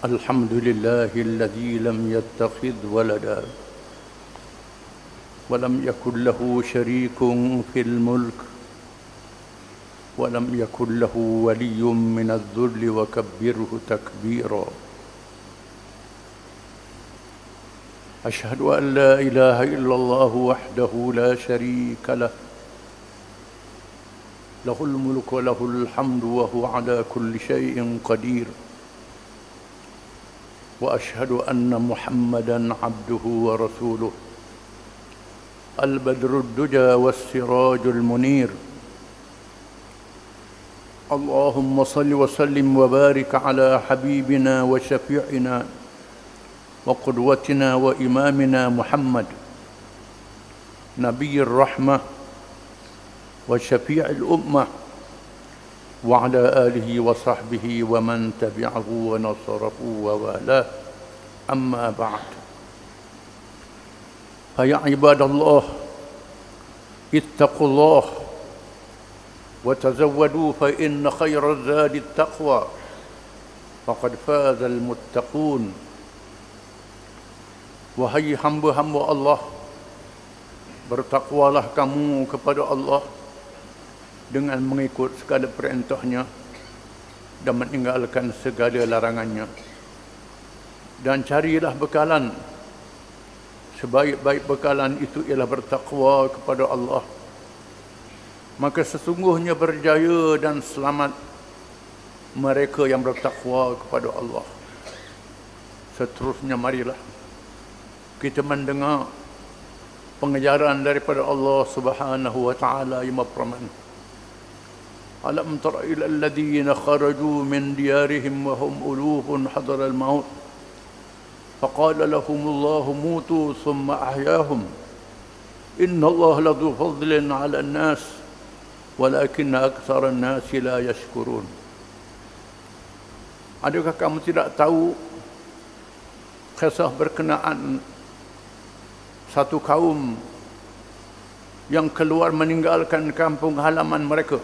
الحمد لله الذي لم يتخذ ولدا ولم يكن له شريك في الملك ولم يكن له ولي من الذل وكبره تكبيرا أشهد أن لا إله إلا الله وحده لا شريك له له الملك وله الحمد وهو على كل شيء قدير وأشهد أن محمدًا عبده ورسوله البدر الدجى والسراج المنير اللهم صل وسلم وبارك على حبيبنا وشفيعنا وقدوتنا وإمامنا محمد نبي الرحمة وشفيع الأمة وعلى آله وصحبه ومن تبعه ونصره ووالاه أما بعد فيا عباد الله اتقوا الله وتزودوا فإن خير الزاد التقوى فقد فاز المتقون. Wahai hamba-hamba Allah, bertakwalah kamu kepada Allah dengan mengikut segala perintahnya dan meninggalkan segala larangannya, dan carilah bekalan. Sebaik-baik bekalan itu ialah bertakwa kepada Allah. Maka sesungguhnya berjaya dan selamat mereka yang bertakwa kepada Allah. Seterusnya marilah kita mendengar pengajaran daripada Allah Subhanahu wa taala yang berfirman, Alam tara ila alladhina kharaju min diyarihim wa hum ulufun hadara al-maut faqala lahumullahu mutu thumma ahyahum inna Allah ladhu fadlin 'ala an-nas walakinna aktsara an-nas la yashkurun. Adakah kamu tidak tahu kisah berkenaan satu kaum yang keluar meninggalkan kampung halaman mereka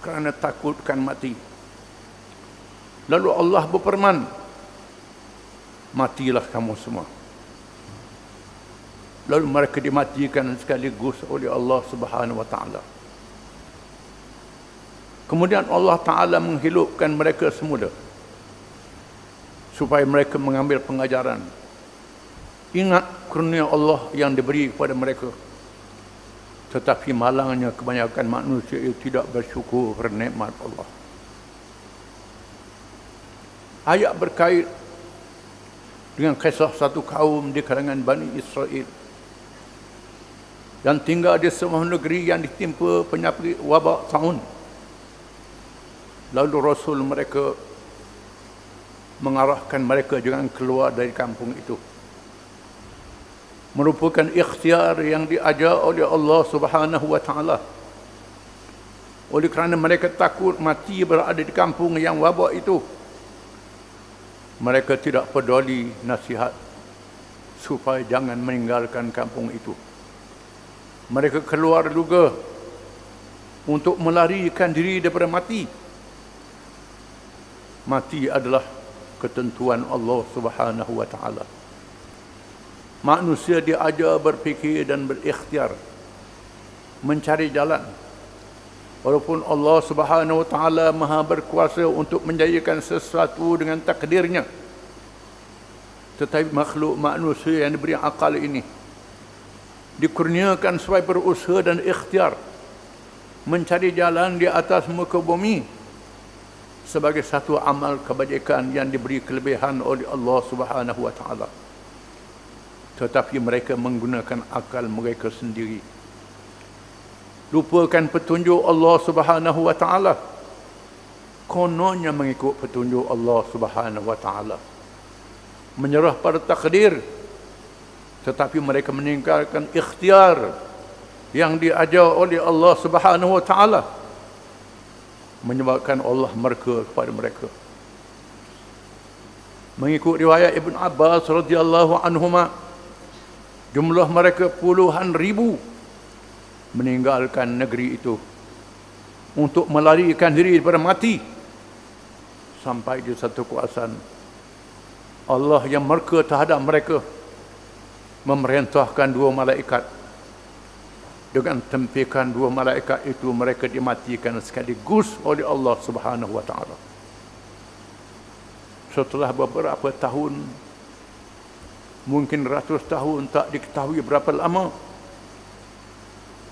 kerana takutkan mati. Lalu Allah berfirman, matilah kamu semua. Lalu mereka dimatikan sekaligus oleh Allah Subhanahu wa taala. Kemudian Allah Taala menghilupkan mereka semula supaya mereka mengambil pengajaran. Ingat kurnia Allah yang diberi kepada mereka. Tetapi malangnya kebanyakan manusia itu tidak bersyukur pada nikmat Allah. Ayat berkait dengan kisah satu kaum di kalangan Bani Israel yang tinggal di sebuah negeri yang ditimpa penyakit wabak taun. Lalu Rasul mereka mengarahkan mereka jangan keluar dari kampung itu. Merupakan ikhtiar yang diajar oleh Allah Subhanahu wa taala. Oleh kerana mereka takut mati berada di kampung yang wabak itu, mereka tidak peduli nasihat supaya jangan meninggalkan kampung itu. Mereka keluar juga untuk melarikan diri daripada mati. Mati adalah ketentuan Allah Subhanahu wa taala. Manusia diajar berfikir dan berikhtiar, mencari jalan. Walaupun Allah Subhanahu wa taala Maha berkuasa untuk menjadikan sesuatu dengan takdirnya, tetapi makhluk manusia yang diberi akal ini dikurniakan supaya berusaha dan ikhtiar mencari jalan di atas muka bumi sebagai satu amal kebajikan yang diberi kelebihan oleh Allah Subhanahu wa taala. Tetapi mereka menggunakan akal mereka sendiri, lupakan petunjuk Allah Subhanahu wa taala. Kononnya mengikut petunjuk Allah Subhanahu wa taala, menyerah pada takdir, tetapi mereka meninggalkan ikhtiar yang diajar oleh Allah Subhanahu wa taala, menyebabkan Allah murka kepada mereka. Mengikut riwayat Ibn Abbas radhiyallahu anhuma, jumlah mereka puluhan ribu meninggalkan negeri itu untuk melarikan diri daripada mati. Sampai di satu kawasan Allah yang murka terhadap mereka memerintahkan dua malaikat. Dengan tempikan dua malaikat itu mereka dimatikan sekaligus oleh Allah Subhanahu wa taala. Setelah beberapa tahun, mungkin ratus tahun, tak diketahui berapa lama,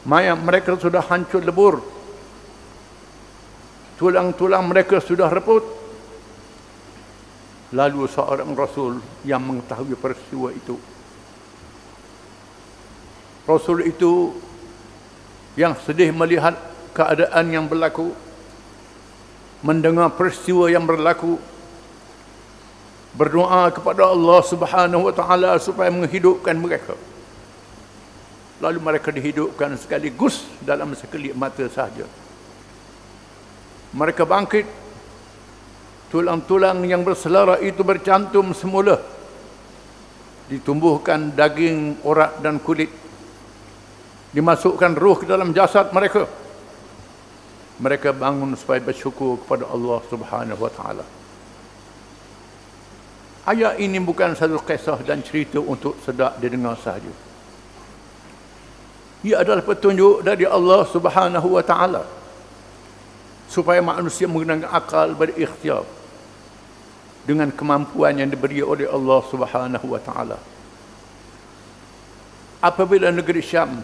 mayat mereka sudah hancur lebur, tulang-tulang mereka sudah reput. Lalu seorang Rasul yang mengetahui peristiwa itu, Rasul itu yang sedih melihat keadaan yang berlaku, mendengar peristiwa yang berlaku, berdoa kepada Allah Subhanahu wa taala supaya menghidupkan mereka. Lalu mereka dihidupkan sekaligus dalam sekelip mata sahaja. Mereka bangkit, tulang-tulang yang berselera itu bercantum semula, ditumbuhkan daging, urat dan kulit, dimasukkan ruh ke dalam jasad mereka. Mereka bangun supaya bersyukur kepada Allah Subhanahu wa taala. Ayat ini bukan satu kisah dan cerita untuk sedap didengar sahaja. Ia adalah petunjuk dari Allah Subhanahu wa taala supaya manusia menggunakan akal, berikhtiar dengan kemampuan yang diberi oleh Allah Subhanahu wa taala. Apabila negeri Syam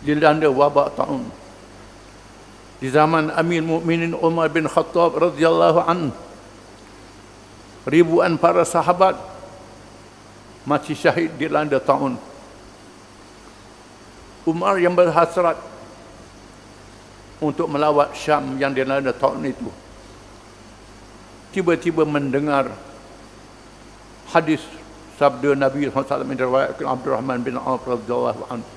dilanda wabak taun di zaman Amir Mukminin Umar bin Khattab radhiyallahu anhu, ribuan para sahabat mati syahid dilanda taun. Umar yang berhasrat untuk melawat Syam yang dilanda taun itu, tiba-tiba mendengar hadis sabda Nabi SAW yang diriwayatkan Abdurrahman bin Auf radhiyallahu anhu,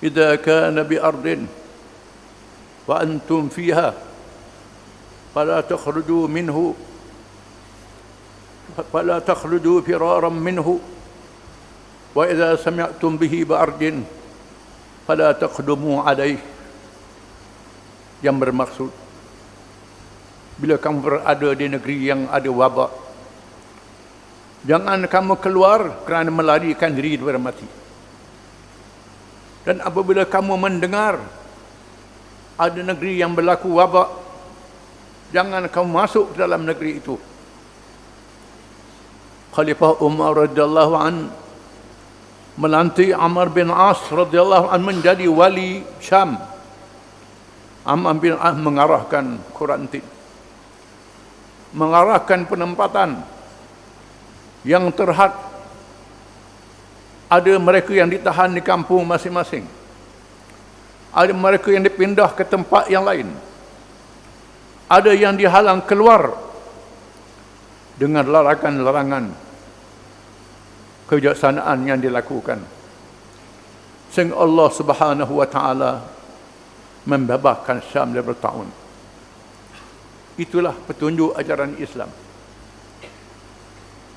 "Idza kana bi ardin wa antum fiha fala takhruju minhu fala takhruju firaran minhu wa idza sami'tum bihi bi ardin fala taqdumu alaih." Yang bermaksud, bila kamu berada di negeri yang ada wabak, jangan kamu keluar kerana melarikan diri daripada mati. Dan apabila kamu mendengar ada negeri yang berlaku wabak, jangan kamu masuk ke dalam negeri itu. Khalifah Umar radhiyallahu an melantik Amr bin As radhiyallahu an menjadi wali Syam. Amr bin As mengarahkan kurantin, mengarahkan penempatan yang terhad. Ada mereka yang ditahan di kampung masing-masing, ada mereka yang dipindah ke tempat yang lain, ada yang dihalang keluar dengan larangan-larangan kebijaksanaan yang dilakukan, sehingga Allah Subhanahu wa taala membebaskan Syam dari bertahun. Itulah petunjuk ajaran Islam,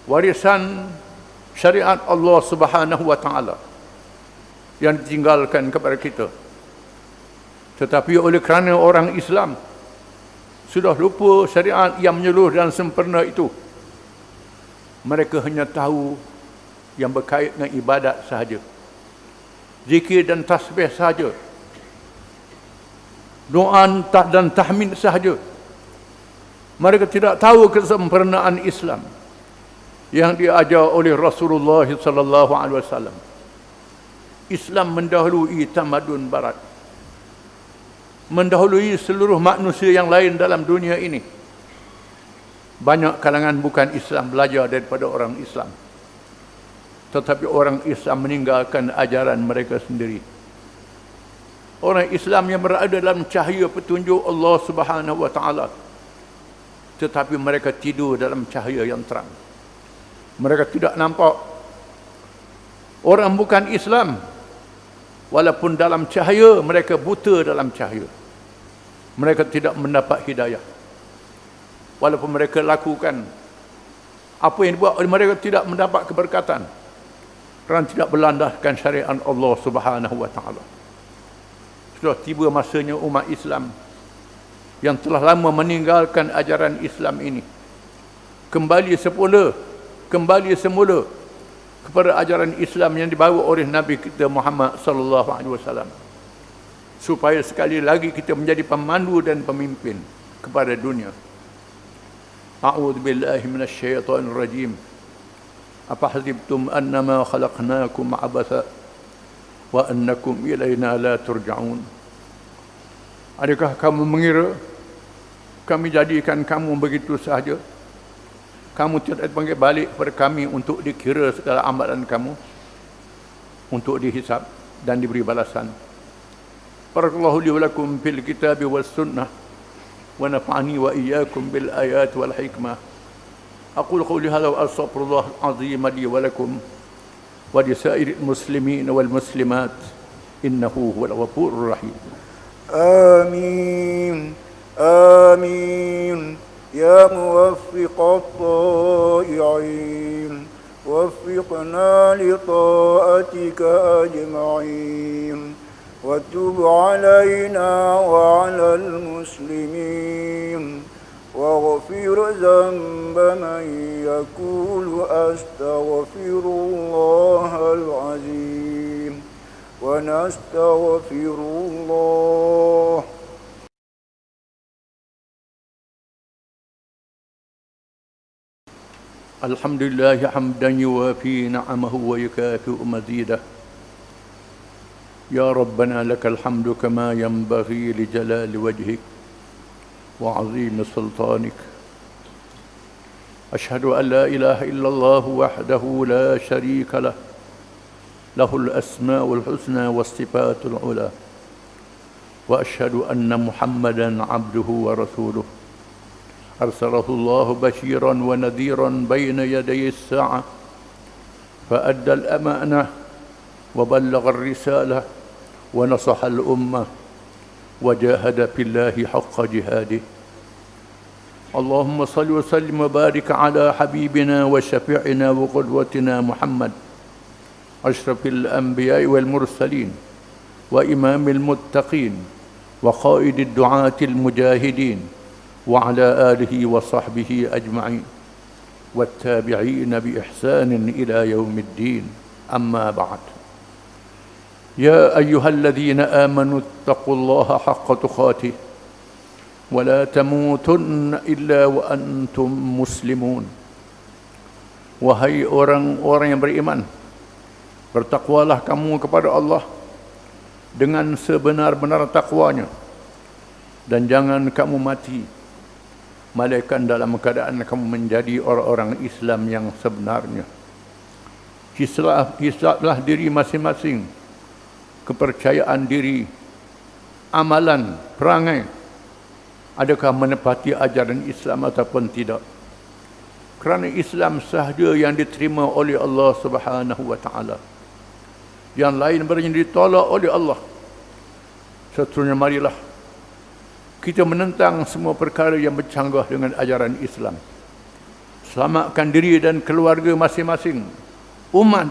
warisan syariat Allah Subhanahu wa taala yang ditinggalkan kepada kita. Tetapi oleh kerana orang Islam sudah lupa syariat yang menyeluruh dan sempurna itu, mereka hanya tahu yang berkait dengan ibadat sahaja, zikir dan tasbih sahaja, doa dan tahmid sahaja. Mereka tidak tahu kesempurnaan Islam yang diajar oleh Rasulullah sallallahu alaihi wasallam. Islam mendahului tamadun barat, mendahului seluruh manusia yang lain dalam dunia ini. Banyak kalangan bukan Islam belajar daripada orang Islam, tetapi orang Islam meninggalkan ajaran mereka sendiri. Orang Islam yang berada dalam cahaya petunjuk Allah Subhanahu wa taala, tetapi mereka tidur dalam cahaya yang terang. Mereka tidak nampak. Orang bukan Islam, walaupun dalam cahaya, mereka buta dalam cahaya. Mereka tidak mendapat hidayah. Walaupun mereka lakukan apa yang dibuat oleh mereka, tidak mendapat keberkatan kerana tidak berlandaskan syariat Allah Subhanahu wa taala. Sudah tiba masanya umat Islam yang telah lama meninggalkan ajaran Islam ini kembali semula kepada ajaran Islam yang dibawa oleh Nabi kita Muhammad sallallahu alaihi wasallam, supaya sekali lagi kita menjadi pemandu dan pemimpin kepada dunia. A'udzu billahi minasyaitonir rajim. Afahsibtum annama khalaqnakum abatha wa annakum ilaina la turja'un. Adakah kamu mengira kami jadikan kamu begitu sahaja? Kamu tidak dipanggil balik kepada kami untuk dikira segala amalan kamu, untuk dihisab dan diberi balasan. Barakallahu li wa lakum fil kitabi was sunnah wa nafa'ani wa iyyakum bil ayati wal hikmah. Aqulu qawli hadha wa astaghfirullah al-azim li wa lakum wa li sa'iril muslimin wal muslimat innahu huwal ghafurur rahim. آمين آمين يا موفق الطائعين وفقنا لطاعتك أجمعين وتب علينا وعلى المسلمين واغفر ذنب من يقول أستغفر الله العظيم ونستغفر الله. الحمد لله حمدا يوافي نعمه ويكافئ مزيده. يا ربنا لك الحمد كما ينبغي لجلال وجهك وعظيم سلطانك. أشهد أن لا إله إلا الله وحده لا شريك له، له الأسماء الحسنى والصفات العلى. وأشهد أن محمدا عبده ورسوله أرسله الله بشيرا ونذيرا بين يدي الساعة، فأدى الأمانة وبلغ الرسالة ونصح الأمة وجاهد في الله حق جهاده. اللهم صل وسلم وبارك على حبيبنا وشفيعنا وقدوتنا محمد أشرف الأنبياء والمرسلين وإمام المتقين وقائد الدعاة المجاهدين وعلى آله وصحبه أجمعين والتابعين بإحسان إلى يوم الدين. أما بعد، يا أيها الذين آمنوا اتقوا الله حق تقاته ولا تموتن إلا وأنتم مسلمون. Wahai orang-orang yang beriman, bertakwalah kamu kepada Allah dengan sebenar-benar takwanya, dan jangan kamu mati melainkan dalam keadaan kamu menjadi orang-orang Islam yang sebenarnya. Hisablah diri masing-masing, kepercayaan diri, amalan, perangai, adakah menepati ajaran Islam ataupun tidak. Kerana Islam sahaja yang diterima oleh Allah Subhanahu wa taala. Yang lain berarti ditolak oleh Allah. Seterusnya marilah kita menentang semua perkara yang bercanggah dengan ajaran Islam. Selamatkan diri dan keluarga masing-masing, umat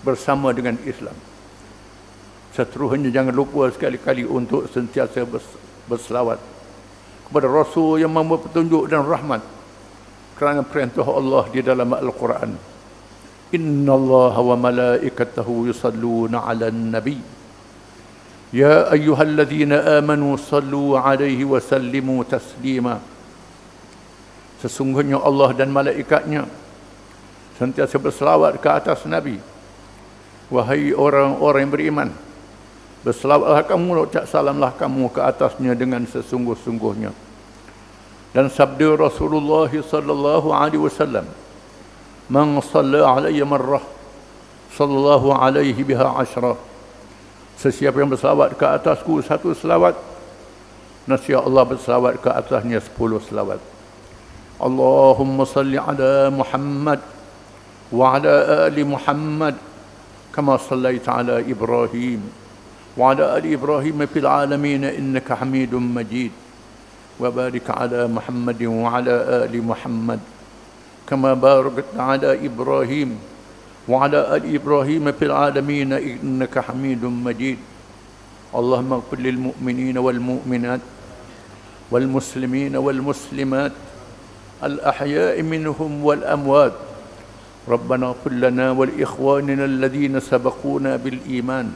bersama dengan Islam. Seterusnya jangan lupa sekali-kali untuk sentiasa berselawat kepada Rasul yang membawa petunjuk dan rahmat, kerana perintah Allah di dalam Al-Quran, innallaha wa malaikatahu yusalluna 'alan nabi ya ayyuhalladzina amanu sallu 'alaihi wa sallimu taslima. Sesungguhnya Allah dan malaikatnya sentiasa berselawat ke atas Nabi. Wahai orang-orang yang beriman, berselawatlah kamu, ucap salamlah kamu ke atasnya dengan sesungguh-sungguhnya. Dan sabda Rasulullah sallallahu alaihi wasallam, man shalla alayya marrah sallallahu alaihi biha 10. Sesiapa yang berselawat ke atasku satu selawat, nasya Allah berselawat ke atasnya 10 selawat. Allahumma salli ala Muhammad wa ala ali Muhammad kama sallaita ala Ibrahim wa ala ali Ibrahim fil alamin innaka Hamidum Majid. Wa barik ala Muhammad wa ala ali Muhammad kama barakta ala Ibrahim وعلى آل إبراهيم في العالمين إنك حميد مجيد. اللهم اغفر للمؤمنين والمؤمنات والمسلمين والمسلمات الأحياء منهم والأموات. ربنا اغفر لنا ولإخواننا الذين سبقونا بالإيمان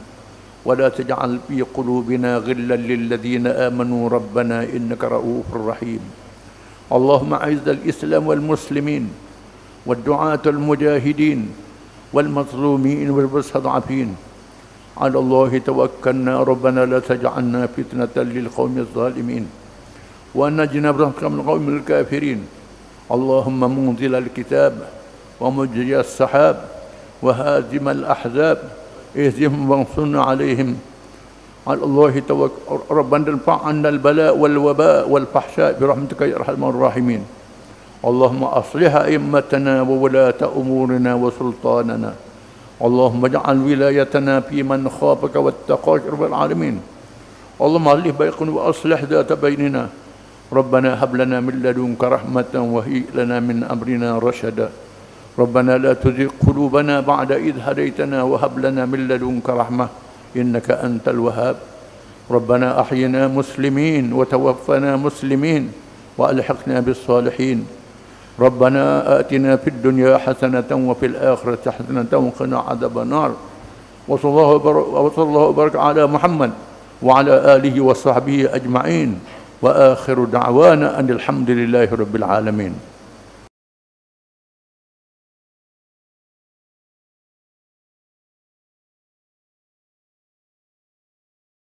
ولا تجعل في قلوبنا غلا للذين آمنوا ربنا إنك رؤوف رحيم. اللهم أعز الإسلام والمسلمين والدعاة المجاهدين والمظلومين والمستضعفين. على الله توكلنا ربنا لا تجعلنا فتنة للقوم الظالمين ونجنا برحمتك من القوم الكافرين. اللهم منزل الكتاب ومجري السحاب وهازم الأحزاب اهزمهم وانصرنا عليهم. على الله توكل ربنا ارفع عنا البلاء والوباء والفحشاء برحمتك يا ارحم الراحمين. اللهم أصلح أئمتنا وولاة أمورنا وسلطاننا. اللهم اجعل ولايتنا في من خافك واتقاك رب العالمين. اللهم ألف بيننا وأصلح ذات بيننا. ربنا هب لنا من لدنك رحمة وهيئ لنا من أمرنا رشدا. ربنا لا تزغ قلوبنا بعد إذ هديتنا وهب لنا من لدنك رحمة إنك أنت الوهاب. ربنا أحينا مسلمين وتوفنا مسلمين وألحقنا بالصالحين. ربنا آتنا في الدنيا حسنة وفي الآخرة حسنة وقنا عذاب النار. وصلى الله وبارك على محمد وعلى آله وصحبه أجمعين. وآخر دعوانا أن الحمد لله رب العالمين.